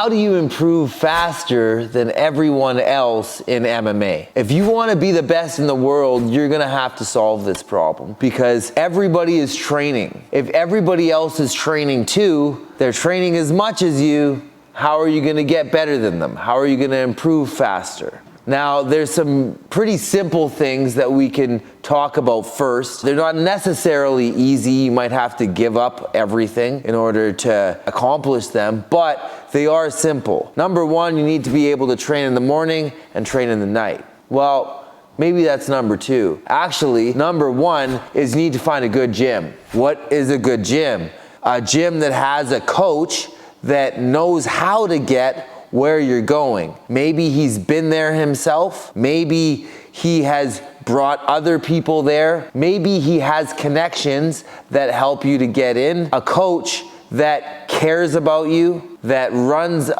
How do you improve faster than everyone else in MMA? If you want to be the best in the world, you're going to have to solve this problem because everybody is training. If everybody else is training too, they're training as much as you, how are you going to get better than them? How are you going to improve faster? Now, there's some pretty simple things that we can talk about first. They're not necessarily easy. You might have to give up everything in order to accomplish them, but they are simple. Number one, you need to be able to train in the morning and train in the night. Well, maybe that's number two. Actually, number one is you need to find a good gym. What is a good gym? A gym that has a coach that knows how to get where you're going. Maybe he's been there himself. Maybe he has brought other people there. Maybe he has connections that help you to get in. A coach that cares about you, that runs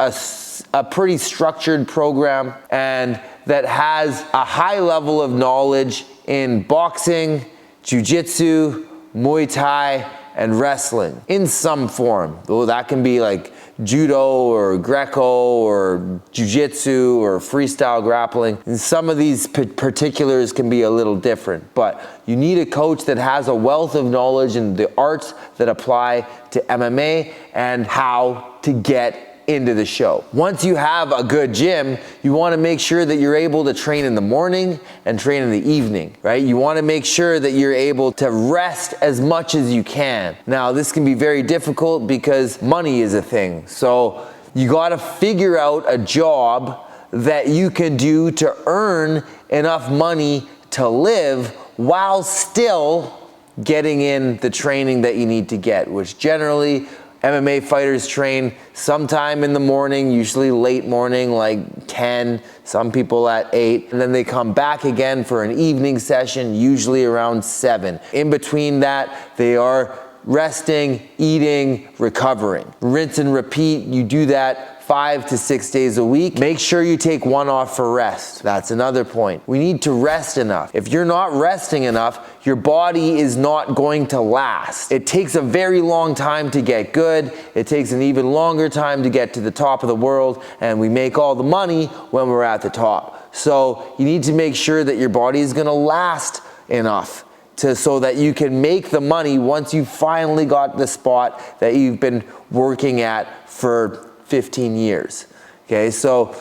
a pretty structured program, and that has a high level of knowledge in boxing, jiu-jitsu, Muay Thai, and wrestling in some form. Though that can be like judo or Greco or jiu-jitsu or freestyle grappling. And some of these particulars can be a little different, but you need a coach that has a wealth of knowledge in the arts that apply to MMA and how to get into the show. Once you have a good gym, you want to make sure that you're able to train in the morning and train in the evening, right? You want to make sure that you're able to rest as much as you can. Now, this can be very difficult because money is a thing. So you got to figure out a job that you can do to earn enough money to live while still getting in the training that you need to get, which generally MMA fighters train sometime in the morning, usually late morning, like 10, some people at 8, and then they come back again for an evening session, usually around 7. In between that, they are resting, eating, recovering. Rinse and repeat, you do that 5 to 6 days a week. Make sure you take one off for rest. That's another point. We need to rest enough. If you're not resting enough, your body is not going to last. It takes a very long time to get good. It takes an even longer time to get to the top of the world, and we make all the money when we're at the top. So you need to make sure that your body is gonna last enough so that you can make the money once you finally got the spot that you've been working at for 15 years. Okay, so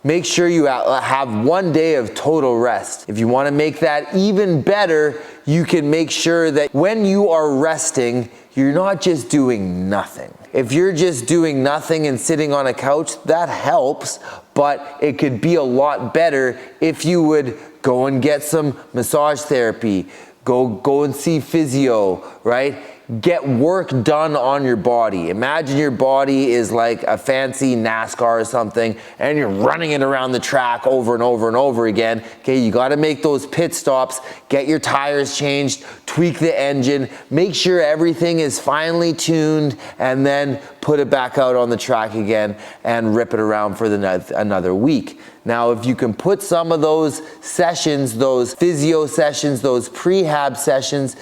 make sure you have 1 day of total rest. If you want to make that even better, you can make sure that when you are resting, you're not just doing nothing. If you're just doing nothing and sitting on a couch, that helps, but it could be a lot better if you would go and get some massage therapy, go and see physio, right? Get work done on your body. Imagine your body is like a fancy NASCAR or something, and you're running it around the track over and over and over again. Okay, you gotta make those pit stops, get your tires changed, tweak the engine, make sure everything is finely tuned, and then put it back out on the track again and rip it around for another week. Now, if you can put some of those sessions, those physio sessions, those prehab sessions,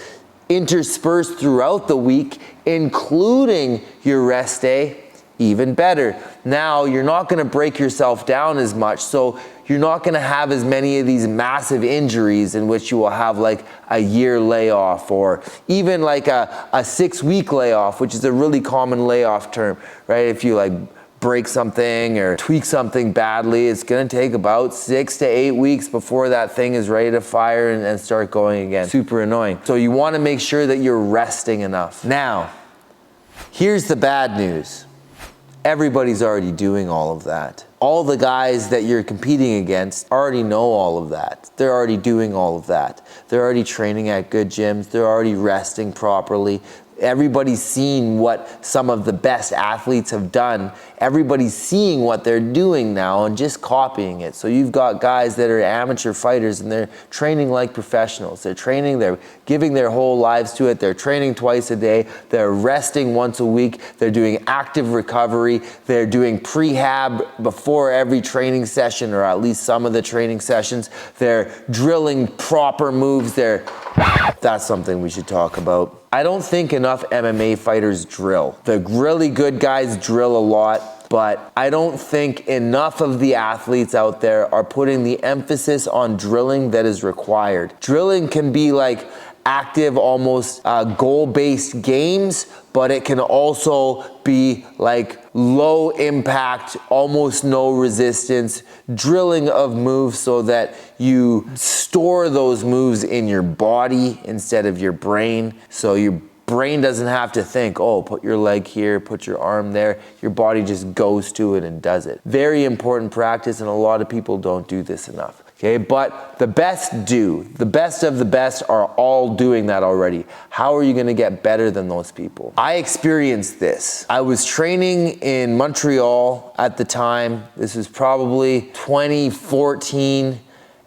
interspersed throughout the week, including your rest day, even better. Now, you're not gonna break yourself down as much, so you're not gonna have as many of these massive injuries in which you will have like a year layoff or even like a 6-week layoff, which is a really common layoff term, right? If you like break something or tweak something badly, it's gonna take about 6 to 8 weeks before that thing is ready to fire and start going again. Super annoying. So you wanna make sure that you're resting enough. Now, here's the bad news. Everybody's already doing all of that. All the guys that you're competing against already know all of that. They're already doing all of that. They're already training at good gyms. They're already resting properly. Everybody's seen what some of the best athletes have done. Everybody's seeing what they're doing now and just copying it. So you've got guys that are amateur fighters and they're training like professionals. They're training, they're giving their whole lives to it. They're training twice a day. They're resting once a week. They're doing active recovery. They're doing prehab before every training session, or at least some of the training sessions. They're drilling proper moves. That's something we should talk about. I don't think enough MMA fighters drill. The really good guys drill a lot. but I don't think enough of the athletes out there are putting the emphasis on drilling that is required. Drilling can be like active, almost goal-based games, but it can also be like low impact, almost no resistance, drilling of moves so that you store those moves in your body instead of your brain. So your brain doesn't have to think, oh, put your leg here, put your arm there. Your body just goes to it and does it. Very important practice, and a lot of people don't do this enough. Okay, but the best do. The best of the best are all doing that already. How are you gonna get better than those people? I experienced this. I was training in Montreal at the time. This was probably 2014,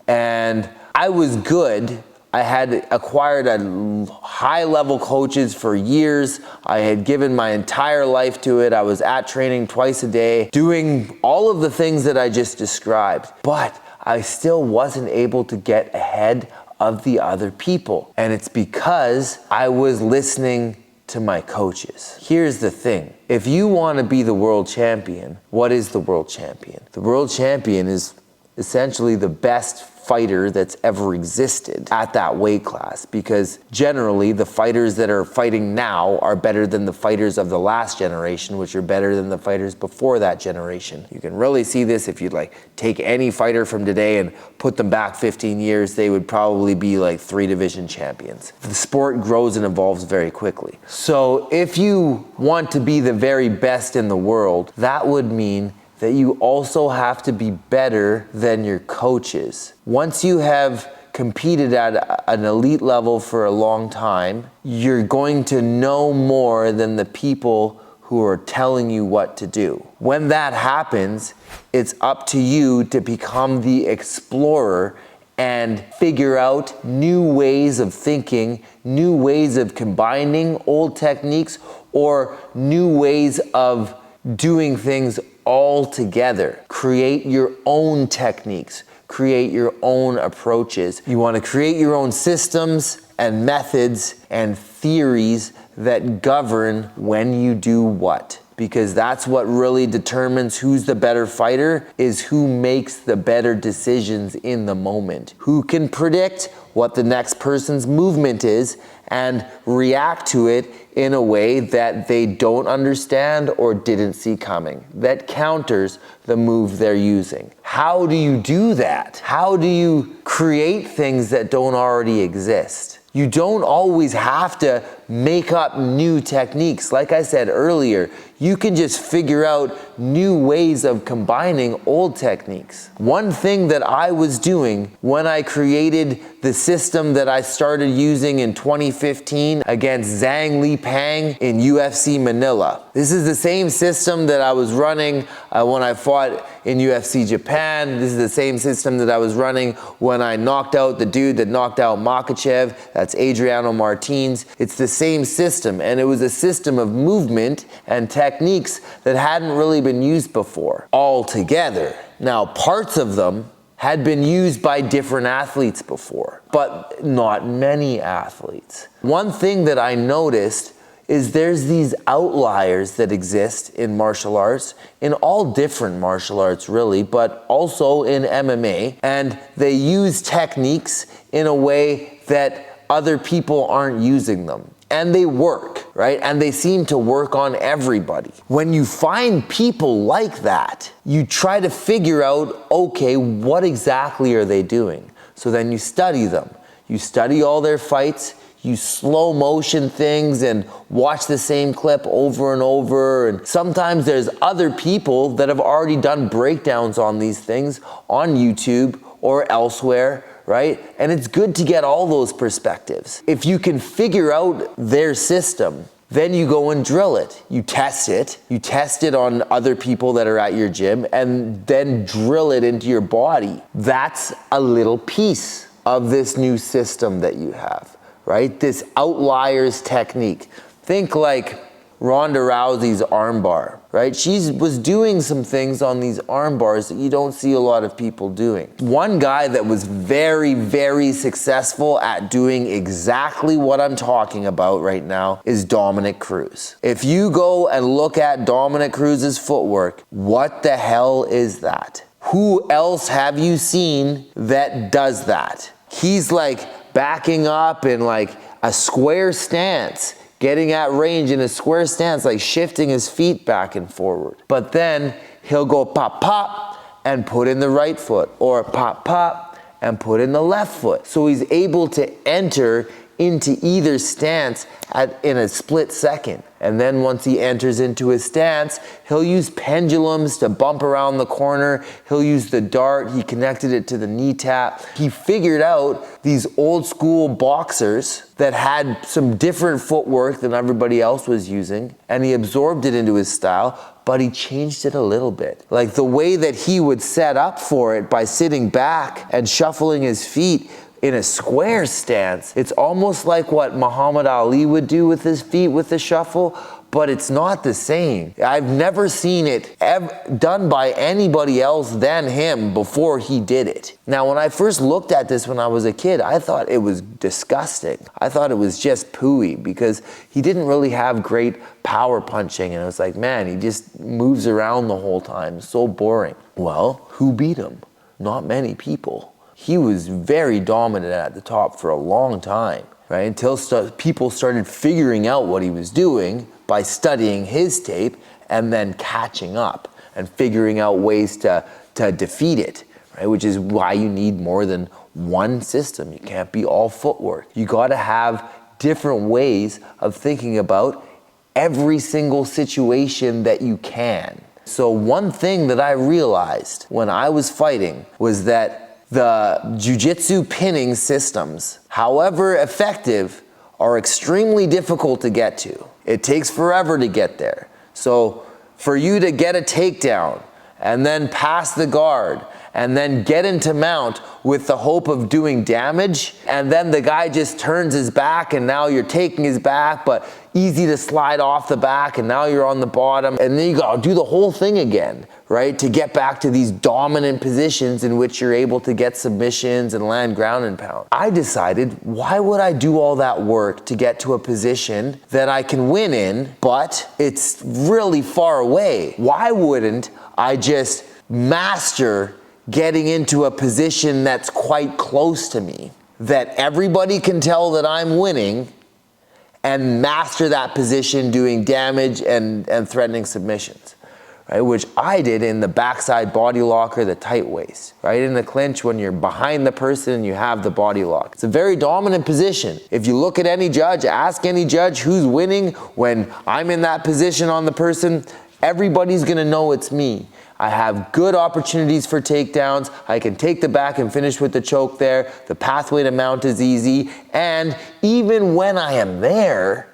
and I was good. I had acquired a high-level coaches for years. I had given my entire life to it. I was at training twice a day, doing all of the things that I just described. But I still wasn't able to get ahead of the other people. And it's because I was listening to my coaches. Here's the thing. If you want to be the world champion, what is the world champion? The world champion is essentially the best fighter that's ever existed at that weight class, because generally the fighters that are fighting now are better than the fighters of the last generation, which are better than the fighters before that generation. You can really see this if you like take any fighter from today and put them back 15 years, they would probably be like 3 division champions. The sport grows and evolves very quickly. So if you want to be the very best in the world, that would mean that you also have to be better than your coaches. Once you have competed at an elite level for a long time, you're going to know more than the people who are telling you what to do. When that happens, it's up to you to become the explorer and figure out new ways of thinking, new ways of combining old techniques, or new ways of doing things all together. Create your own techniques, create your own approaches. You want to create your own systems and methods and theories that govern when you do what. Because that's what really determines who's the better fighter, is who makes the better decisions in the moment. Who can predict what the next person's movement is and react to it in a way that they don't understand or didn't see coming, that counters the move they're using. How do you do that? How do you create things that don't already exist? You don't always have to make up new techniques. Like I said earlier, you can just figure out new ways of combining old techniques. One thing that I was doing when I created the system that I started using in 2015 against Zhang Li Pang in UFC Manila. This is the same system that I was running when I fought in UFC Japan. This is the same system that I was running when I knocked out the dude that knocked out Makhachev. That's Adriano Martins. It's the same system, and it was a system of movement and techniques that hadn't really been used before all together. Now, parts of them had been used by different athletes before, but not many athletes. One thing that I noticed is there's these outliers that exist in martial arts, in all different martial arts really, but also in MMA, and they use techniques in a way that other people aren't using them. And they work, right? And they seem to work on everybody. When you find people like that, you try to figure out, okay, what exactly are they doing? So then you study them. You study all their fights, you slow motion things and watch the same clip over and over. And sometimes there's other people that have already done breakdowns on these things on YouTube or elsewhere, right? And it's good to get all those perspectives. If you can figure out their system, then you go and drill it. You test it on other people that are at your gym, and then drill it into your body. That's a little piece of this new system that you have, right? This outliers technique. Think like Ronda Rousey's armbar. right? She was doing some things on these arm bars that you don't see a lot of people doing. One guy that was very, very successful at doing exactly what I'm talking about right now is Dominic Cruz. If you go and look at Dominic Cruz's footwork, what the hell is that? Who else have you seen that does that? He's like backing up in like a square stance, getting at range in a square stance, like shifting his feet back and forward. But then he'll go pop, pop, and put in the right foot, or pop, pop, and put in the left foot. So he's able to enter into either stance in a split second. And then once he enters into his stance, he'll use pendulums to bump around the corner. He'll use the dart. He connected it to the knee tap. He figured out these old school boxers that had some different footwork than everybody else was using, and he absorbed it into his style, but he changed it a little bit. Like the way that he would set up for it by sitting back and shuffling his feet in a square stance, it's almost like what Muhammad Ali would do with his feet with the shuffle, but it's not the same. I've never seen it done by anybody else than him before he did it. Now, when I first looked at this when I was a kid, I thought it was disgusting. I thought it was just pooey because he didn't really have great power punching, and it was like, man, he just moves around the whole time. So boring. Well, who beat him? Not many people. He was very dominant at the top for a long time, right? Until people started figuring out what he was doing by studying his tape and then catching up and figuring out ways to defeat it, right? Which is why you need more than one system. You can't be all footwork. You gotta have different ways of thinking about every single situation that you can. So one thing that I realized when I was fighting was that the jiu-jitsu pinning systems, however effective, are extremely difficult to get to. It takes forever to get there. So for you to get a takedown and then pass the guard and then get into mount with the hope of doing damage, and then the guy just turns his back and now you're taking his back, but easy to slide off the back and now you're on the bottom, and then you gotta do the whole thing again, right? To get back to these dominant positions in which you're able to get submissions and land ground and pound. I decided, why would I do all that work to get to a position that I can win in, but it's really far away? Why wouldn't I just master getting into a position that's quite close to me, that everybody can tell that I'm winning, and master that position doing damage and threatening submissions, right? Which I did in the backside body lock or the tight waist, right? In the clinch, when you're behind the person and you have the body lock. It's a very dominant position. If you look at any judge, ask any judge who's winning when I'm in that position on the person, everybody's gonna know it's me. I have good opportunities for takedowns. I can take the back and finish with the choke there. The pathway to mount is easy. And even when I am there,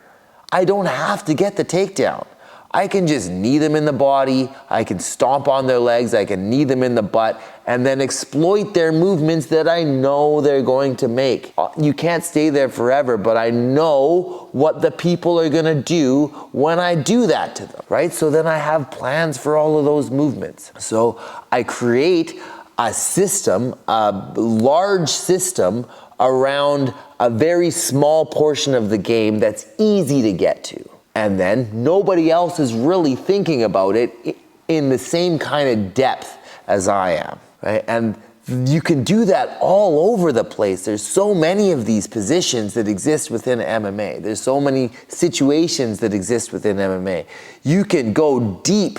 I don't have to get the takedown. I can just knee them in the body, I can stomp on their legs, I can knee them in the butt, and then exploit their movements that I know they're going to make. You can't stay there forever, but I know what the people are gonna do when I do that to them, right? So then I have plans for all of those movements. So I create a system, a large system around a very small portion of the game that's easy to get to. And then nobody else is really thinking about it in the same kind of depth as I am, right? And you can do that all over the place. There's so many of these positions that exist within MMA. There's so many situations that exist within MMA. You can go deep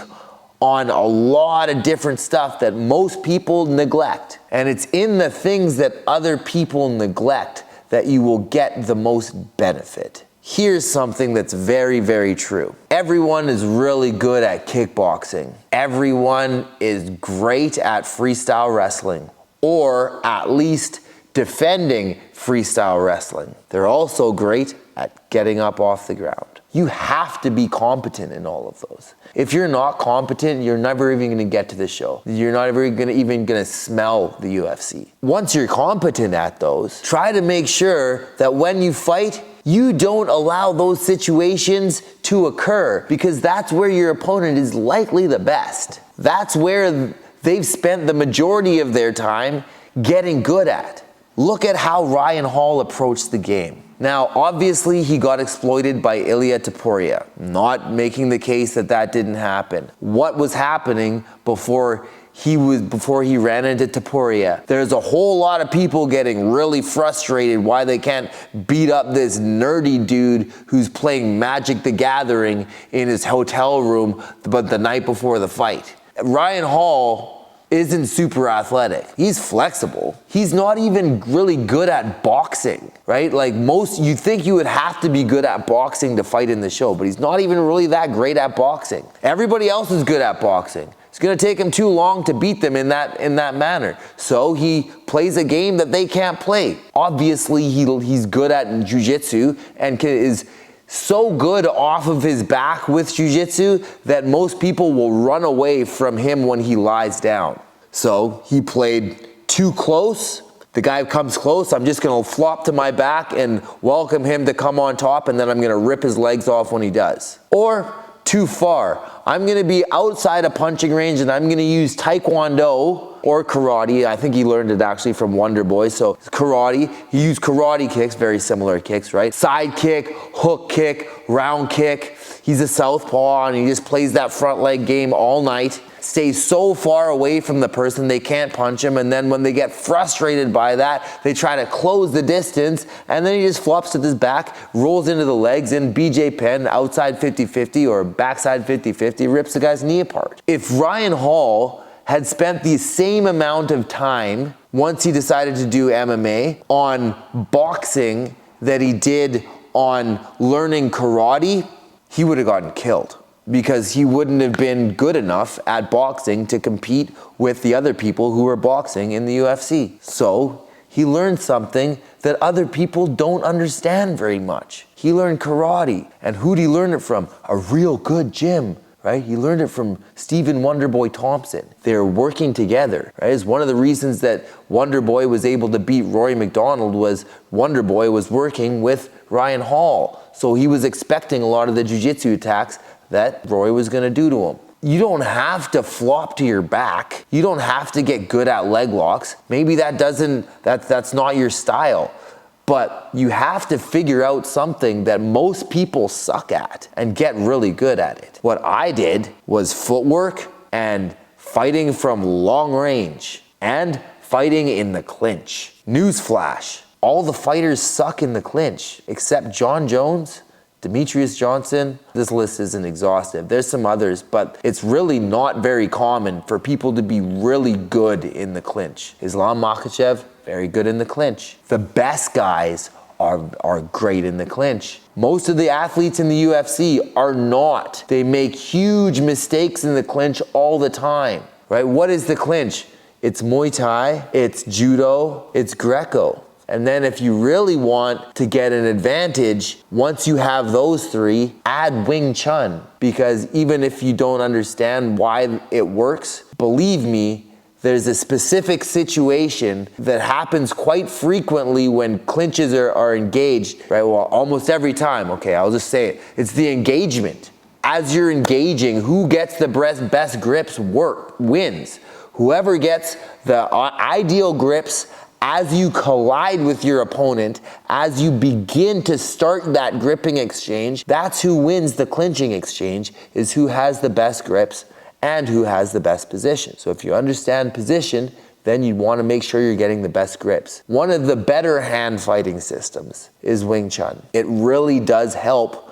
on a lot of different stuff that most people neglect. And it's in the things that other people neglect that you will get the most benefit. Here's something that's very, very true. Everyone is really good at kickboxing. Everyone is great at freestyle wrestling, or at least defending freestyle wrestling. They're also great at getting up off the ground. You have to be competent in all of those. If you're not competent, you're never even gonna get to the show. You're not ever even gonna smell the UFC. Once you're competent at those, try to make sure that when you fight, You don't allow those situations to occur because that's where your opponent is likely the best. That's where they've spent the majority of their time getting good at. Look at how Ryan Hall approached the game. Now, obviously, he got exploited by Ilia Topuria. Not making the case that that didn't happen. What was happening before he ran into Topuria? There's a whole lot of people getting really frustrated why they can't beat up this nerdy dude who's playing Magic the Gathering in his hotel room but the night before the fight. Ryan Hall isn't super athletic. He's flexible. He's not even really good at boxing, right? Like you think you would have to be good at boxing to fight in the show, but he's not even really that great at boxing. Everybody else is good at boxing. It's gonna take him too long to beat them in that manner. So he plays a game that they can't play. Obviously, he's good at jiu-jitsu and is so good off of his back with jiu-jitsu that most people will run away from him when he lies down. So he played too close. The guy comes close, I'm just gonna flop to my back and welcome him to come on top, and then I'm gonna rip his legs off when he does. Or too far. I'm gonna be outside a punching range and I'm gonna use Taekwondo or karate. I think he learned it actually from Wonder Boy. So karate, he used karate kicks, very similar kicks, right? Side kick, hook kick, round kick. He's a southpaw and he just plays that front leg game all night. Stays so far away from the person they can't punch him, and then when they get frustrated by that, they try to close the distance, and then he just flops to his back, rolls into the legs, and BJ Penn, outside 50-50 or backside 50-50, rips the guy's knee apart. If Ryan Hall had spent the same amount of time once he decided to do MMA on boxing that he did on learning karate, he would have gotten killed, because he wouldn't have been good enough at boxing to compete with the other people who were boxing in the UFC. So he learned something that other people don't understand very much. He learned karate. And who'd he learn it from? A real good gym, right? He learned it from Stephen Wonderboy Thompson. They're working together, right? It's one of the reasons that Wonderboy was able to beat Rory McDonald was Wonderboy was working with Ryan Hall. So he was expecting a lot of the jiu-jitsu attacks that Roy was gonna do to him. You don't have to flop to your back. You don't have to get good at leg locks. Maybe that's not your style. But you have to figure out something that most people suck at and get really good at it. What I did was footwork and fighting from long range and fighting in the clinch. Newsflash, all the fighters suck in the clinch except John Jones, Demetrius Johnson. This list isn't exhaustive. There's some others, but it's really not very common for people to be really good in the clinch. Islam Makhachev, very good in the clinch. The best guys are great in the clinch. Most of the athletes in the UFC are not. They make huge mistakes in the clinch all the time, right? What is the clinch? It's Muay Thai, it's Judo, it's Greco. And then if you really want to get an advantage, once you have those three, add Wing Chun. Because even if you don't understand why it works, believe me, there's a specific situation that happens quite frequently when clinches are engaged, right? Well, almost every time, okay, I'll just say it. It's the engagement. As you're engaging, who gets the best grips wins. Whoever gets the ideal grips as you collide with your opponent, as you begin to start that gripping exchange, that's who wins the clinching exchange, is who has the best grips and who has the best position. So if you understand position, then you want to make sure you're getting the best grips. One of the better hand fighting systems is Wing Chun. It really does help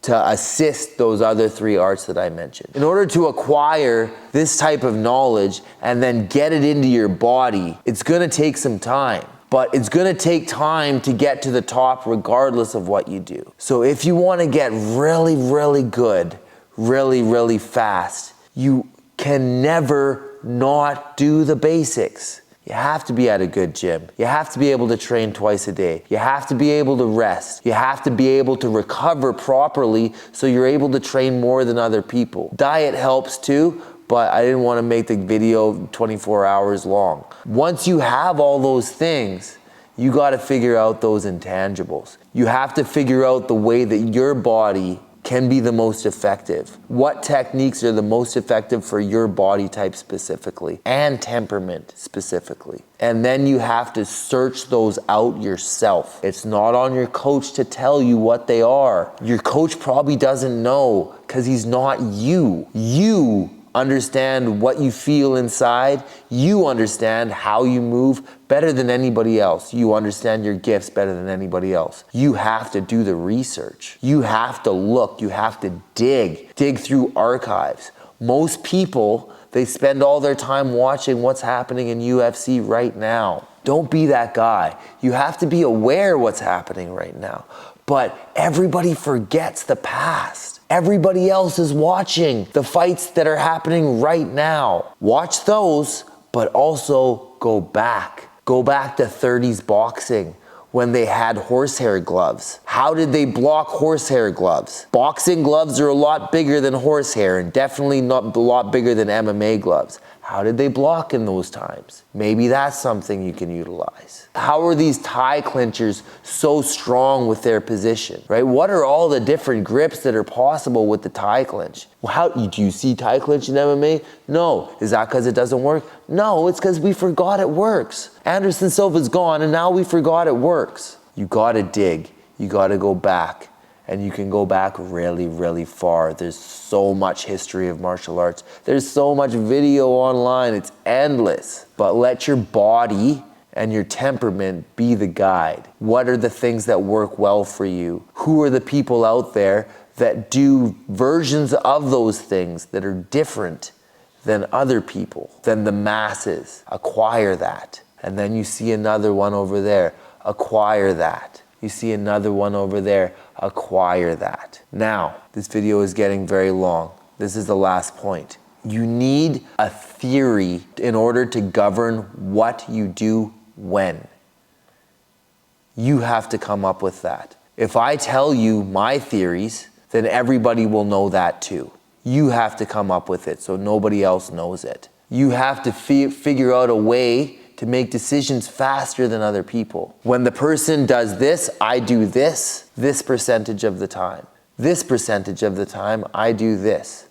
to assist those other three arts that I mentioned. In order to acquire this type of knowledge and then get it into your body, it's gonna take some time. But it's gonna take time to get to the top regardless of what you do. So if you wanna get really, really good, really, really fast, you can never not do the basics. You have to be at a good gym. You have to be able to train twice a day. You have to be able to rest. You have to be able to recover properly so you're able to train more than other people. Diet helps too, but I didn't want to make the video 24 hours long. Once you have all those things, You gotta figure out those intangibles. You have to figure out the way that your body can be the most effective. What techniques are the most effective for your body type specifically and temperament specifically. And then you have to search those out yourself. It's not on your coach to tell you what they are. Your coach probably doesn't know because he's not you. You understand what you feel inside. You understand how you move better than anybody else. You understand your gifts better than anybody else. You have to do the research. You have to look. You have to dig through archives. Most people, they spend all their time watching what's happening in UFC right now. Don't be that guy. You have to be aware what's happening right now. But everybody forgets the past. Everybody else is watching the fights that are happening right now. Watch those, but also go back. Go back to 30s boxing when they had horsehair gloves. How did they block horsehair gloves? Boxing gloves are a lot bigger than horsehair and definitely not a lot bigger than MMA gloves. How did they block in those times? Maybe that's something you can utilize. How are these tie clinchers so strong with their position, right? What are all the different grips that are possible with the tie clinch? How do you see tie clinch in MMA? No. Is that because it doesn't work? No, it's because we forgot it works. Anderson Silva's gone and now we forgot it works. You gotta dig, you gotta go back. And you can go back really, really far. There's so much history of martial arts. There's so much video online, it's endless. But let your body and your temperament be the guide. What are the things that work well for you? Who are the people out there that do versions of those things that are different than other people, than the masses? Acquire that. And then you see another one over there, acquire that. You see another one over there, acquire that. Now, this video is getting very long. This is the last point. You need a theory in order to govern what you do when. You have to come up with that. If I tell you my theories, then everybody will know that too. You have to come up with it so nobody else knows it. You have to figure out a way to make decisions faster than other people. When the person does this, I do this percentage of the time. This percentage of the time, I do this.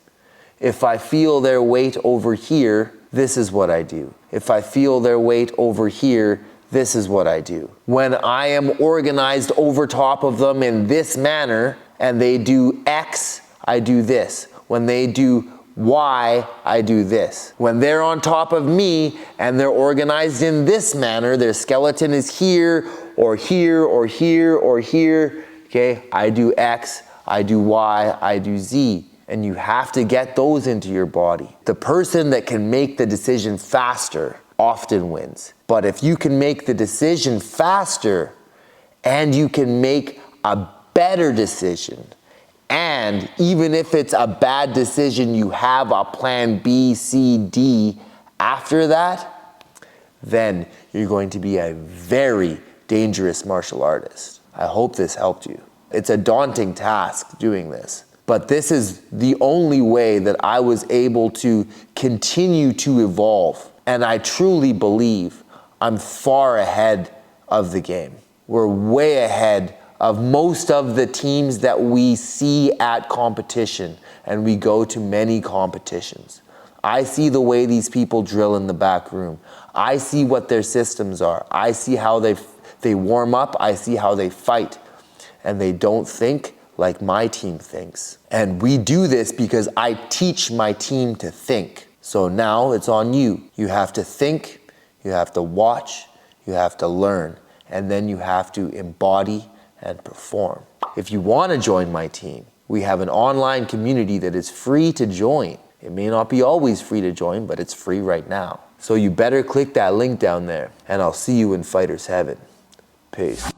If I feel their weight over here, this is what I do. If I feel their weight over here, this is what I do. When I am organized over top of them in this manner, and they do X, I do this. When they do Y, I do this. When they're on top of me and they're organized in this manner, their skeleton is here or here or here or here, okay? I do X, I do Y, I do Z. And you have to get those into your body. The person that can make the decision faster often wins. But if you can make the decision faster and you can make a better decision, and even if it's a bad decision, you have a plan B, C, D after that, then you're going to be a very dangerous martial artist. I hope this helped you. It's a daunting task doing this, but this is the only way that I was able to continue to evolve. And I truly believe I'm far ahead of the game. We're way ahead of most of the teams that we see at competition, and we go to many competitions. I see the way these people drill in the back room. I see what their systems are. I see how they warm up. I see how they fight. And they don't think like my team thinks. And we do this because I teach my team to think. So now it's on you. You have to think, you have to watch, you have to learn, and then you have to embody and perform. If you want to join my team, we have an online community that is free to join. It may not be always free to join, but it's free right now. So you better click that link down there, and I'll see you in Fighters Heaven. Peace.